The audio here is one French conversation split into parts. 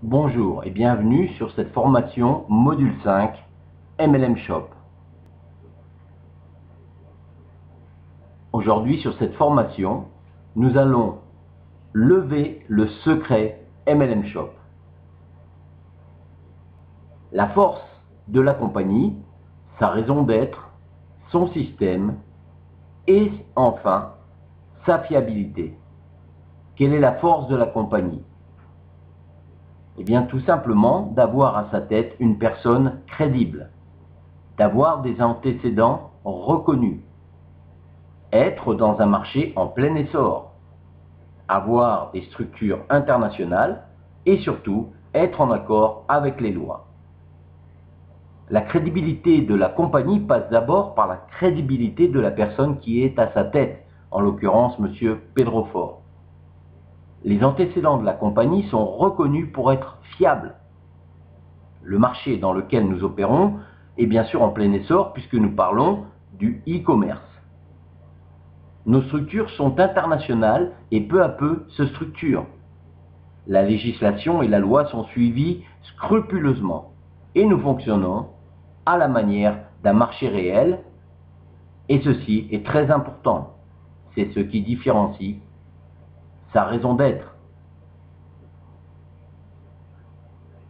Bonjour et bienvenue sur cette formation Module 5 MLM Shop. Aujourd'hui sur cette formation, nous allons lever le secret MLM Shop. La force de la compagnie, sa raison d'être, son système et enfin sa fiabilité. Quelle est la force de la compagnie ? Eh bien, tout simplement d'avoir à sa tête une personne crédible, d'avoir des antécédents reconnus, être dans un marché en plein essor, avoir des structures internationales et surtout être en accord avec les lois. La crédibilité de la compagnie passe d'abord par la crédibilité de la personne qui est à sa tête, en l'occurrence M. Pedro Fort. Les antécédents de la compagnie sont reconnus pour être fiables. Le marché dans lequel nous opérons est bien sûr en plein essor puisque nous parlons du e-commerce. Nos structures sont internationales et peu à peu se structurent. La législation et la loi sont suivies scrupuleusement et nous fonctionnons à la manière d'un marché réel et ceci est très important. C'est ce qui différencie sa raison d'être.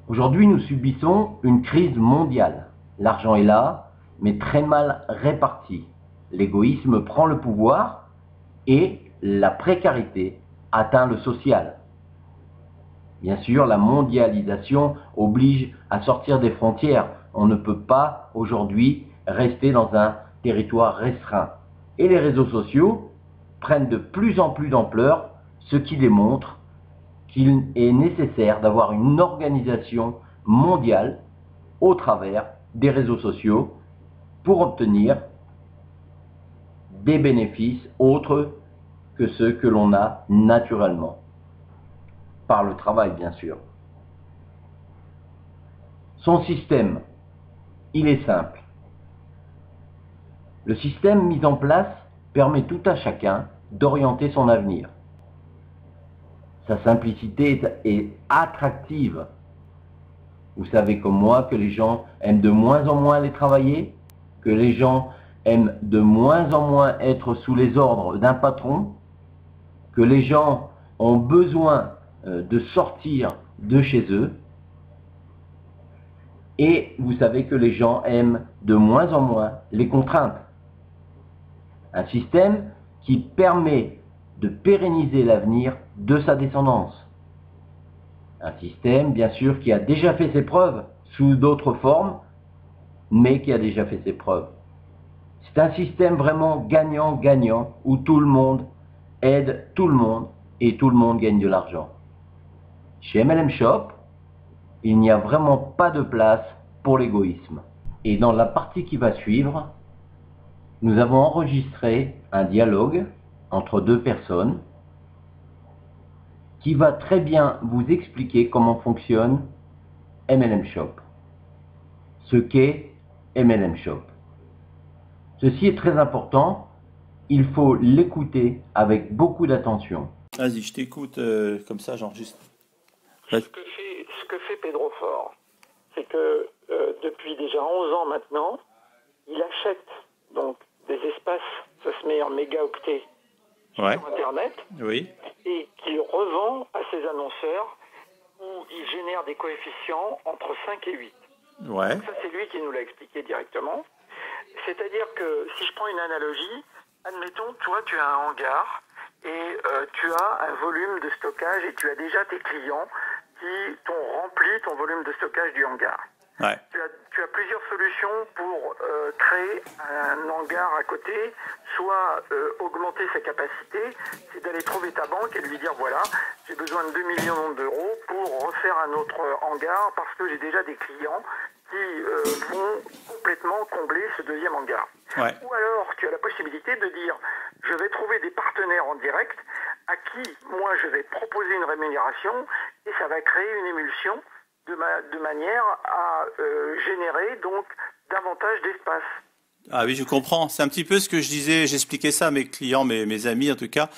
Aujourd'hui, nous subissons une crise mondiale. L'argent est là, mais très mal réparti. L'égoïsme prend le pouvoir et la précarité atteint le social. Bien sûr, la mondialisation oblige à sortir des frontières. On ne peut pas aujourd'hui rester dans un territoire restreint. Et les réseaux sociaux prennent de plus en plus d'ampleur, ce qui démontre qu'il est nécessaire d'avoir une organisation mondiale au travers des réseaux sociaux pour obtenir des bénéfices autres que ceux que l'on a naturellement, par le travail bien sûr. Son système, il est simple. Le système mis en place permet tout à chacun d'orienter son avenir. Sa simplicité est attractive. Vous savez comme moi que les gens aiment de moins en moins aller travailler, que les gens aiment de moins en moins être sous les ordres d'un patron, que les gens ont besoin de sortir de chez eux, et vous savez que les gens aiment de moins en moins les contraintes. Un système qui permet de pérenniser l'avenir de sa descendance. Un système, bien sûr, qui a déjà fait ses preuves sous d'autres formes, mais qui a déjà fait ses preuves. C'est un système vraiment gagnant-gagnant où tout le monde aide tout le monde et tout le monde gagne de l'argent. Chez MLM Shop, il n'y a vraiment pas de place pour l'égoïsme. Et dans la partie qui va suivre, nous avons enregistré un dialogue entre deux personnes qui va très bien vous expliquer comment fonctionne MLM Shop, ce qu'est MLM Shop. Ceci est très important, il faut l'écouter avec beaucoup d'attention. Vas-y, je t'écoute, comme ça j'enregistre. Ce que fait Pedro Fort, c'est que depuis déjà 11 ans maintenant, il achète donc des espaces, ça se met en mégaoctets sur Internet, Oui. et qu'il revend à ses annonceurs où il génère des coefficients entre 5 et 8. Ouais. Ça, c'est lui qui nous l'a expliqué directement. C'est-à-dire que, si je prends une analogie, admettons, toi, tu as un hangar et tu as un volume de stockage et tu as déjà tes clients qui t'ont rempli ton volume de stockage du hangar. Ouais. Tu as plusieurs solutions pour créer un hangar à côté, soit augmenter sa capacité, c'est d'aller trouver ta banque et de lui dire voilà, j'ai besoin de 2 millions d'euros pour refaire un autre hangar parce que j'ai déjà des clients qui vont complètement combler ce deuxième hangar. Ouais. Ou alors tu as la possibilité de dire je vais trouver des partenaires en direct à qui moi je vais proposer une rémunération et ça va créer une émulsion de manière à générer donc davantage d'espace. Ah oui, je comprends. C'est un petit peu ce que je disais, j'expliquais ça à mes clients, mes amis en tout cas.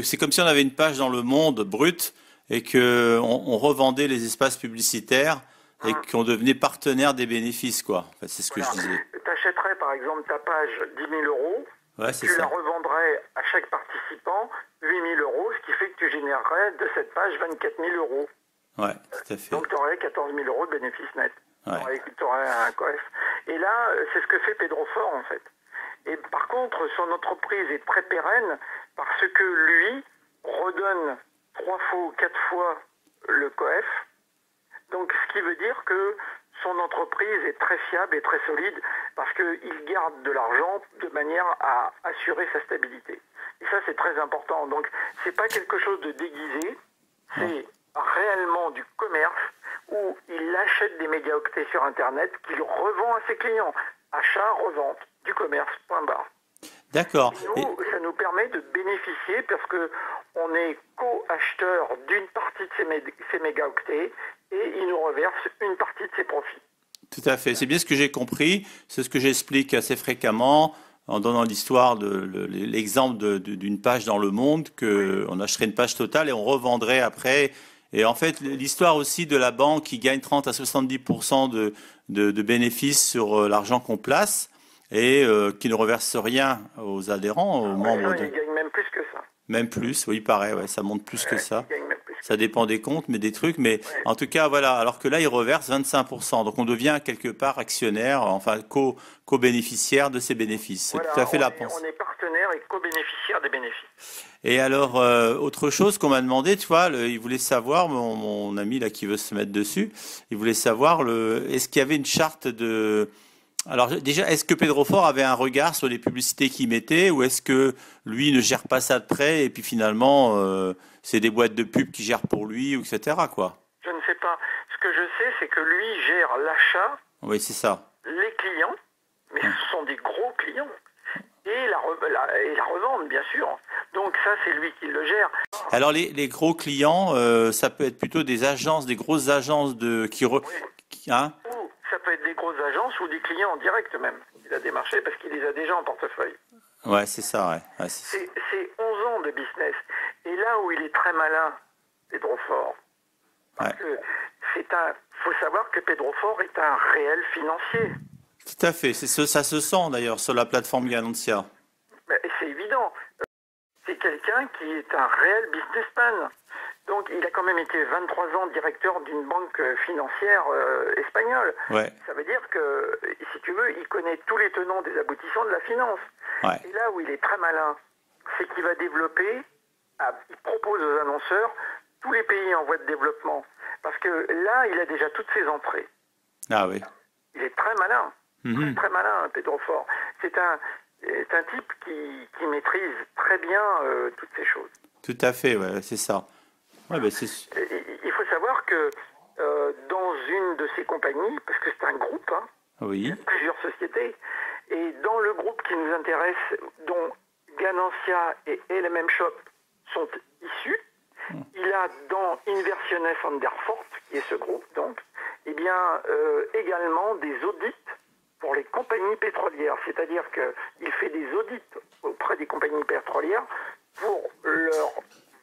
C'est comme si on avait une page dans le monde brut et que on revendait les espaces publicitaires et qu'on devenait partenaire des bénéfices, quoi. Enfin, c'est ce que je disais. Tu achèterais par exemple ta page 10 000 euros, Ouais, c'est tu la ça. revendrais à chaque participant 8 000 euros, ce qui fait que tu générerais de cette page 24 000 euros. Ouais, tout à fait. Donc tu aurais 14 000 euros de bénéfices nets. Ouais. Tu aurais un coef. Et là, c'est ce que fait Pedro Fort en fait. Et par contre, son entreprise est très pérenne parce que lui redonne 3 fois ou 4 fois le coef. Donc ce qui veut dire que son entreprise est très fiable et très solide parce qu'il garde de l'argent de manière à assurer sa stabilité. Et ça, c'est très important. Donc c'est pas quelque chose de déguisé, c'est réellement du commerce où il achète des mégaoctets sur Internet qu'il revend à ses clients. Achat, revente, du commerce, point barre. D'accord. Et nous, ça nous permet de bénéficier parce que on est co-acheteur d'une partie de ces mégaoctets et il nous reverse une partie de ses profits. Tout à fait. C'est bien ce que j'ai compris. C'est ce que j'explique assez fréquemment en donnant l'histoire l'exemple d'une page dans Le Monde qu'on achèterait une page totale et on revendrait après. Et en fait, l'histoire aussi de la banque qui gagne 30 à 70% de bénéfices sur l'argent qu'on place et qui ne reverse rien aux adhérents, aux membres. Il gagne même plus que ça. Même plus, oui, il paraît, ouais, ça monte plus que ça. Il gagne même plus. Ça dépend des comptes, mais des trucs. Mais en tout cas, voilà. Alors que là, il reverse 25%. Donc, on devient quelque part actionnaire, enfin, co-bénéficiaire de ces bénéfices. C'est Voilà, tout à fait la pensée. On est partenaire et co-bénéficiaire des bénéfices. Et alors, autre chose qu'on m'a demandé, tu vois, il voulait savoir, mon ami là qui veut se mettre dessus, il voulait savoir, est-ce qu'il y avait une charte de... Alors déjà, est-ce que Pedro Fort avait un regard sur les publicités qu'il mettait ou est-ce que lui ne gère pas ça de près et puis finalement c'est des boîtes de pub qui gèrent pour lui, etc. quoi. Je ne sais pas. Ce que je sais, c'est que lui gère l'achat, Oui, c'est ça. les clients, mais ce sont des gros clients, et la revente, bien sûr. Donc ça, c'est lui qui le gère. Alors les gros clients, ça peut être plutôt des agences, des grosses agences hein? Ou ça peut être des grosses agences ou des clients en direct même. Il a démarché parce qu'il les a déjà en portefeuille. Ouais, c'est ça, ouais. C'est 11 ans de business. Et là où il est très malin, Pedro Fort, parce que faut savoir que Pedro Fort est un réel financier. Tout à fait, ça se sent d'ailleurs sur la plateforme Ganancia. C'est évident. C'est quelqu'un qui est un réel businessman. Donc il a quand même été 23 ans directeur d'une banque financière espagnole. Ouais. Ça veut dire que, si tu veux, il connaît tous les tenants des aboutissants de la finance. Ouais. Et là où il est très malin, c'est qu'il va développer, il propose aux annonceurs tous les pays en voie de développement. Parce que là, il a déjà toutes ses entrées. Ah oui. Il est très malin. Très malin, Pedro Fort. C'est un type qui maîtrise très bien toutes ces choses. Tout à fait, ouais, c'est ça. Ouais, Il faut savoir que dans une de ces compagnies, parce que c'est un groupe, oui. il y a plusieurs sociétés, et dans le groupe qui nous intéresse, dont Ganancia et LMM Shop sont issus, il a dans Inversiones Anderfort, qui est ce groupe donc, également des audits pour les compagnies pétrolières. C'est-à-dire qu'il fait des audits auprès des compagnies pétrolières pour leur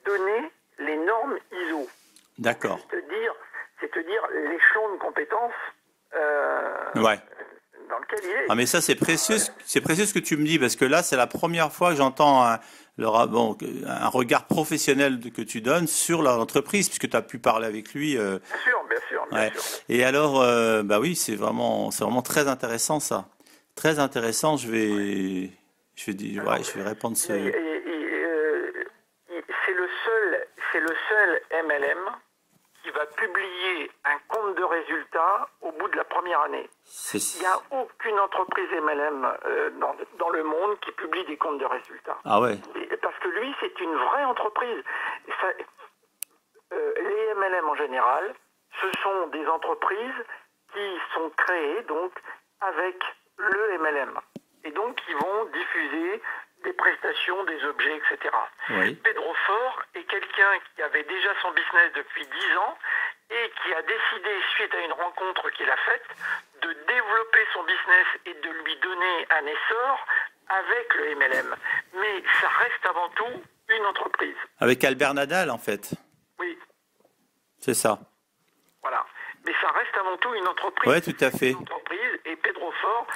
donner les normes ISO. D'accord. C'est te dire l'échelon de compétences ouais. dans lequel il est. Ah mais ça c'est précieux ce que tu me dis parce que là c'est la première fois que j'entends un regard professionnel que tu donnes sur l'entreprise puisque tu as pu parler avec lui. Bien sûr. Et alors bah oui c'est vraiment très intéressant ça. Très intéressant. Je vais répondre c'est le seul MLM qui va publier un compte de résultats au bout de la première année. Il n'y a aucune entreprise MLM dans le monde qui publie des comptes de résultats. Ah ouais. Parce que lui, c'est une vraie entreprise. Les MLM en général, ce sont des entreprises qui sont créées donc avec le MLM. Et donc qui vont diffuser des prestations, des objets, etc. Oui. Pedro Fort est quelqu'un qui avait déjà son business depuis 10 ans et qui a décidé, suite à une rencontre qu'il a faite, de développer son business et de lui donner un essor avec le MLM. Mais ça reste avant tout une entreprise. Avec Albert Nadal en fait. Oui. C'est ça. Voilà. Mais ça reste avant tout une entreprise. Oui, tout à fait. Une entreprise, et Pedro Fort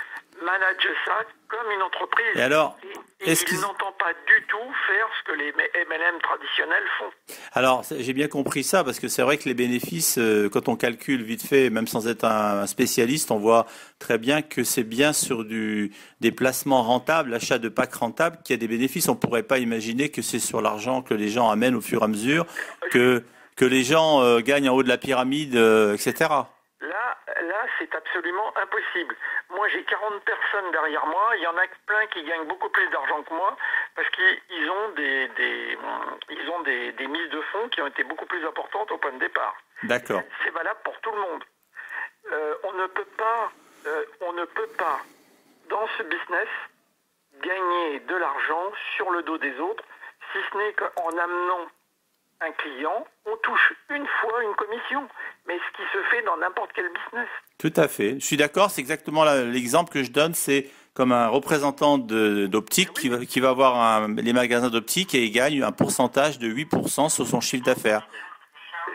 manage ça comme une entreprise. Et alors, il n'entend pas du tout faire ce que les MLM traditionnels font. Alors, j'ai bien compris ça, parce que c'est vrai que les bénéfices, quand on calcule vite fait, même sans être un spécialiste, on voit très bien que c'est bien sur des placements rentables, l'achat de packs rentables, qu'il y a des bénéfices. On ne pourrait pas imaginer que c'est sur l'argent que les gens amènent au fur et à mesure, que les gens gagnent en haut de la pyramide, etc. Là, c'est absolument impossible. Moi, j'ai 40 personnes derrière moi. Il y en a plein qui gagnent beaucoup plus d'argent que moi parce qu'ils ont des mises de fonds qui ont été beaucoup plus importantes au point de départ. D'accord. C'est valable pour tout le monde. On ne peut pas, dans ce business, gagner de l'argent sur le dos des autres, si ce n'est qu'en amenant un client, on touche une fois une commission, mais ce qui se fait dans n'importe quel business. Tout à fait. Je suis d'accord, c'est exactement l'exemple que je donne, c'est comme un représentant d'optique qui va voir les magasins d'optique et il gagne un pourcentage de 8% sur son chiffre d'affaires.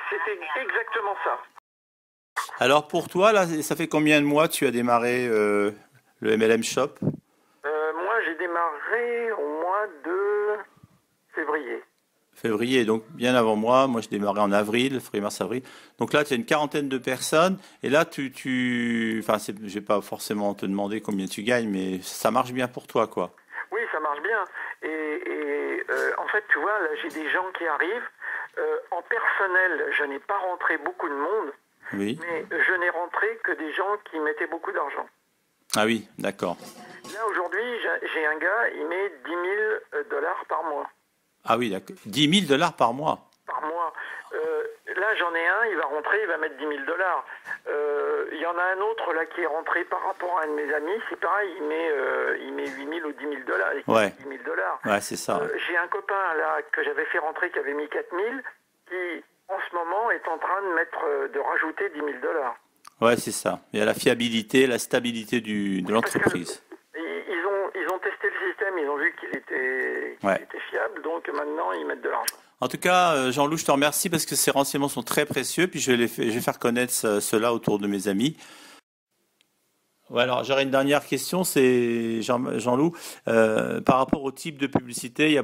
C'était exactement ça. Alors pour toi, là, ça fait combien de mois que tu as démarré le MLM Shop? Moi, j'ai démarré au mois de février. Février, donc bien avant moi. Moi, je démarrais en avril, février, mars, avril. Donc là, tu as une quarantaine de personnes. Et là, enfin, je vais pas forcément te demander combien tu gagnes, mais ça marche bien pour toi, quoi. Oui, ça marche bien. Et en fait, tu vois, là, j'ai des gens qui arrivent. En personnel, je n'ai pas rentré beaucoup de monde. Oui. Mais je n'ai rentré que des gens qui mettaient beaucoup d'argent. Ah oui, d'accord. Là, aujourd'hui, j'ai un gars, il met $10 000 par mois. Ah oui, d'accord. $10 000 par mois. Par mois. Là, j'en ai un, il va rentrer, il va mettre $10 000. Il y en a un autre là qui est rentré par rapport à un de mes amis, c'est pareil, il met 8 000 ou $10 000. Ouais. $10 000. Ouais, c'est ça. J'ai un copain là que j'avais fait rentrer qui avait mis 4 000, qui en ce moment est en train de rajouter $10 000. Ouais, c'est ça. Il y a la fiabilité, la stabilité de l'entreprise. Ils ont testé le système, ils ont vu qu'il était fiable, donc maintenant ils mettent de l'argent. En tout cas, Jean-Loup, je te remercie parce que ces renseignements sont très précieux, puis je vais faire connaître cela autour de mes amis. Ouais, alors j'aurais une dernière question, c'est Jean-Loup, par rapport au type de publicité, il y a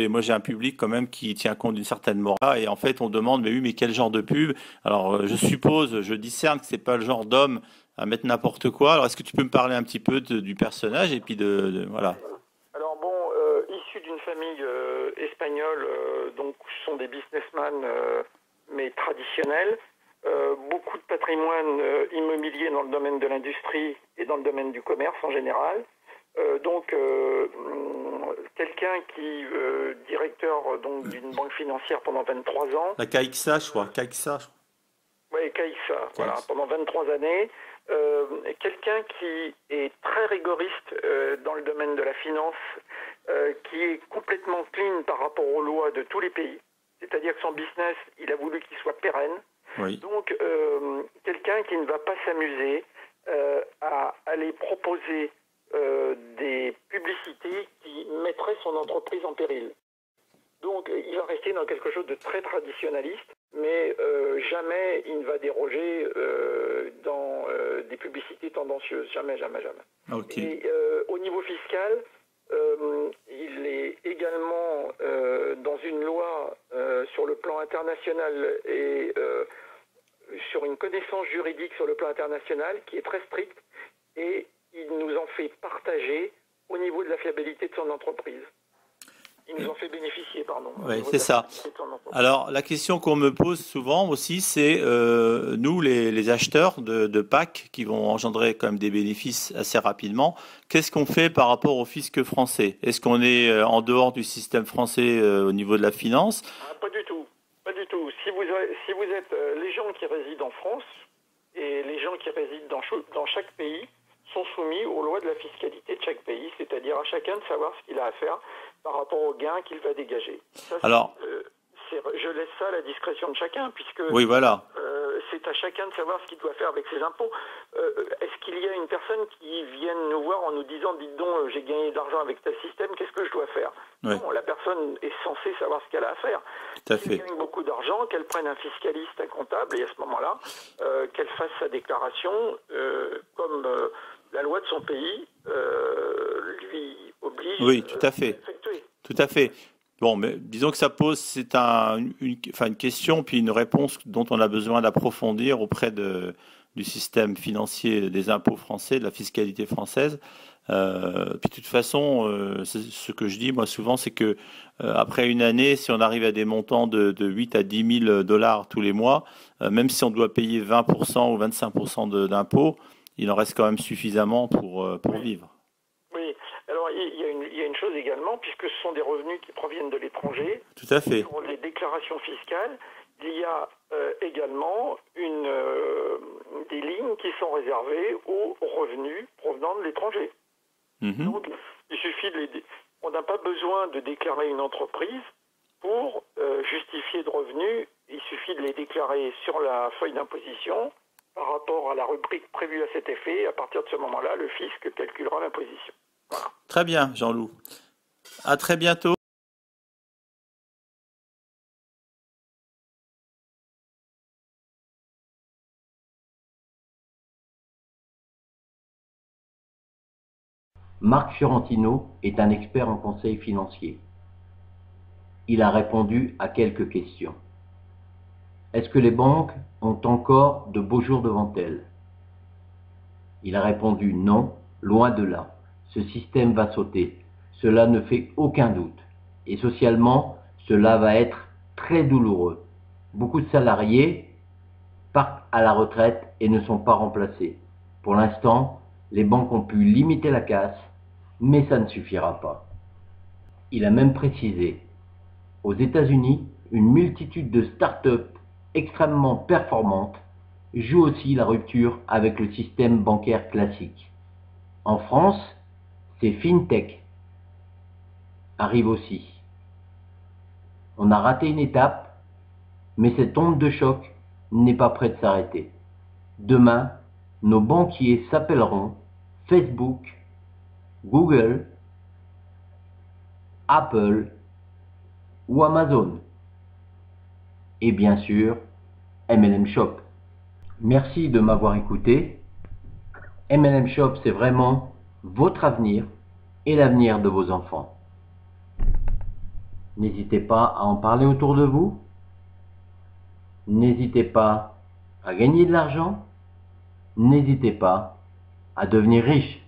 moi j'ai un public quand même qui tient compte d'une certaine morale et en fait on demande mais quel genre de pub? Alors je discerne que c'est pas le genre d'homme à mettre n'importe quoi. Alors est-ce que tu peux me parler un petit peu du personnage et puis voilà. Alors bon, issu d'une famille espagnole, donc ce sont des businessmen mais traditionnels. Beaucoup de patrimoine immobilier dans le domaine de l'industrie et dans le domaine du commerce en général. Donc, quelqu'un qui directeur d'une banque financière pendant 23 ans. La CAIXA, je crois. Oui, CAIXA, voilà, pendant 23 années. Quelqu'un qui est très rigoriste dans le domaine de la finance, qui est complètement clean par rapport aux lois de tous les pays. C'est-à-dire que son business, il a voulu qu'il soit pérenne. Oui. Donc, quelqu'un qui ne va pas s'amuser à aller proposer des publicités qui mettraient son entreprise en péril. Donc, il va rester dans quelque chose de très traditionnaliste, mais jamais il ne va déroger dans des publicités tendancieuses. Jamais, jamais, jamais. Okay. Et au niveau fiscal, il est également dans une loi sur le plan international et sur une connaissance juridique sur le plan international qui est très stricte et il nous en fait partager au niveau de la fiabilité de son entreprise. Il nous en fait bénéficier, pardon. Oui, c'est ça. Alors, la question qu'on me pose souvent aussi, c'est nous, les acheteurs de packs qui vont engendrer quand même des bénéfices assez rapidement, qu'est-ce qu'on fait par rapport au fisc français? Est-ce qu'on est en dehors du système français au niveau de la finance? Pas du tout. Pas du tout. Si vous êtes les gens qui résident en France et les gens qui résident dans chaque pays sont soumis aux lois de la fiscalité de chaque pays, c'est-à-dire à chacun de savoir ce qu'il a à faire par rapport aux gains qu'il va dégager. Ça, alors, je laisse ça à la discrétion de chacun, puisque oui, voilà. c'est à chacun de savoir ce qu'il doit faire avec ses impôts. Est-ce qu'il y a une personne qui vienne nous voir en nous disant, dites donc, j'ai gagné de l'argent avec tel système, qu'est-ce que je dois faire? Non, la personne est censée savoir ce qu'elle a à faire. Tout à Si fait. elle gagne beaucoup d'argent, qu'elle prenne un fiscaliste, un comptable, et à ce moment-là, qu'elle fasse sa déclaration comme la loi de son pays lui oblige Oui, tout à fait. d'effectuer. Tout à fait. Bon, mais disons que ça pose, c'est une question puis une réponse dont on a besoin d'approfondir auprès du système financier des impôts français, de la fiscalité française. Puis de toute façon, ce que je dis moi souvent, c'est que après une année, si on arrive à des montants de 8 à 10 000 dollars tous les mois, même si on doit payer 20% ou 25% d'impôts, il en reste quand même suffisamment pour vivre. Oui, alors il y a une chose également, puisque ce sont des revenus qui proviennent de l'étranger. Tout à fait. Pour les déclarations fiscales, il y a également des lignes qui sont réservées aux revenus provenant de l'étranger. Donc, il suffit on n'a pas besoin de déclarer une entreprise pour justifier de revenus. Il suffit de les déclarer sur la feuille d'imposition par rapport à la rubrique prévue à cet effet. À partir de ce moment-là, le fisc calculera l'imposition. Voilà. Très bien, Jean-Loup. À très bientôt. Marc Fiorentino est un expert en conseil financier. Il a répondu à quelques questions. Est-ce que les banques ont encore de beaux jours devant elles? Il a répondu non, loin de là. Ce système va sauter. Cela ne fait aucun doute. Et socialement, cela va être très douloureux. Beaucoup de salariés partent à la retraite et ne sont pas remplacés. Pour l'instant, les banques ont pu limiter la casse, mais ça ne suffira pas. Il a même précisé, aux États-Unis, une multitude de start-up extrêmement performantes jouent aussi la rupture avec le système bancaire classique. En France, ces fintech arrivent aussi. On a raté une étape, mais cette onde de choc n'est pas près de s'arrêter. Demain, nos banquiers s'appelleront Facebook, Google, Apple ou Amazon. Et bien sûr, MLM Shop. Merci de m'avoir écouté. MLM Shop, c'est vraiment votre avenir et l'avenir de vos enfants. N'hésitez pas à en parler autour de vous. N'hésitez pas à gagner de l'argent. N'hésitez pas à devenir riche.